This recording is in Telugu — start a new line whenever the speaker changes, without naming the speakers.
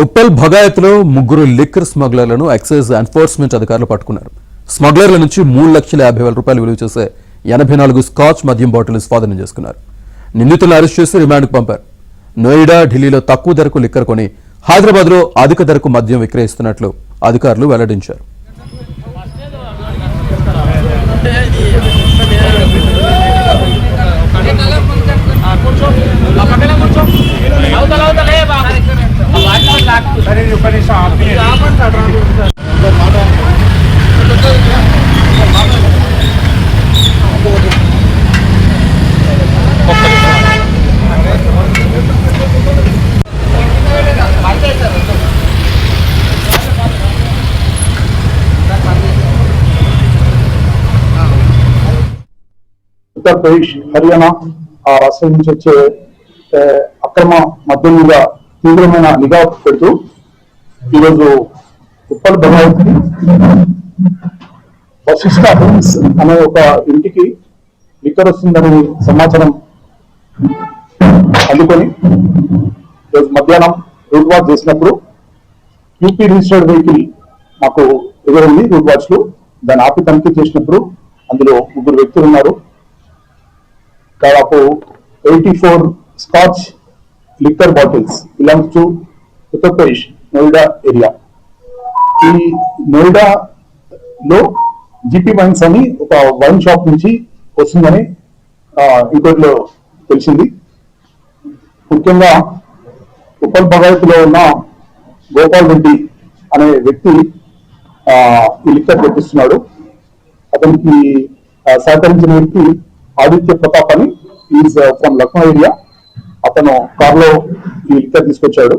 ఉప్పల్ భగాయత్లో ముగ్గురు లిక్కర్ స్మగ్లర్లను ఎక్సైజ్ ఎన్ఫోర్స్మెంట్ అధికారులు పట్టుకున్నారు. స్మగ్లర్ల నుంచి 3,50,000 రూపాయలు విలువ చేసే 84 స్కాచ్ మద్యం బాటిల్ స్వాధీనం చేసుకున్నారు. నిందితులను అరెస్ట్ చేసి రిమాండ్కు పంపారు. నోయిడా, ఢిల్లీలో తక్కువ ధరకు లిక్కర్ కొని హైదరాబాద్లో అధిక ధరకు మద్యం విక్రయిస్తున్నట్లు అధికారులు వెల్లడించారు.
उत्तर प्रदेश हरियाणा आ राष्ट्र నుంచి వచ్చే అక్రమ మద్యం మీద తీవ్రమైన నిఘా పెడుతూ ఈరోజు ఉప్పల్ భగాయత్ వశిష్ఠ అనే ఒక ఇంటికి లిక్కర్ వస్తుందని సమాచారం అందుకొని ఈరోజు మధ్యాహ్నం రూట్ వాచ్ చేసినప్పుడు యూపీ రిజిస్టర్డ్ వెహికల్ మాకు ఎదురైంది. రూట్ వాచ్ లో దాన్ని ఆపి తనిఖీ చేసినప్పుడు అందులో ముగ్గురు వ్యక్తులు ఉన్నారు. దాదాపు 84 scotch liquor bottles belongs to Uttar Pradesh Noida area. ఈ నోయిడాలో జీపీ వైన్స్ అని ఒక వైన్ షాప్ నుంచి వస్తుందని ఇంకోటిలో తెలిసింది. ముఖ్యంగా ఉప్పల్ భగాయత్లో ఉన్న గోపాల్ రెడ్డి అనే వ్యక్తి ఈ లిక్కర్ తెప్పిస్తున్నాడు. అతనికి సహకరించిన వ్యక్తి ఆదిత్య ప్రతాప్ అని ఈజ్ ఫ్రమ్ లక్నో ఏరియా. అతను కారులో ఈ లిక్కర్ తీసుకొచ్చాడు.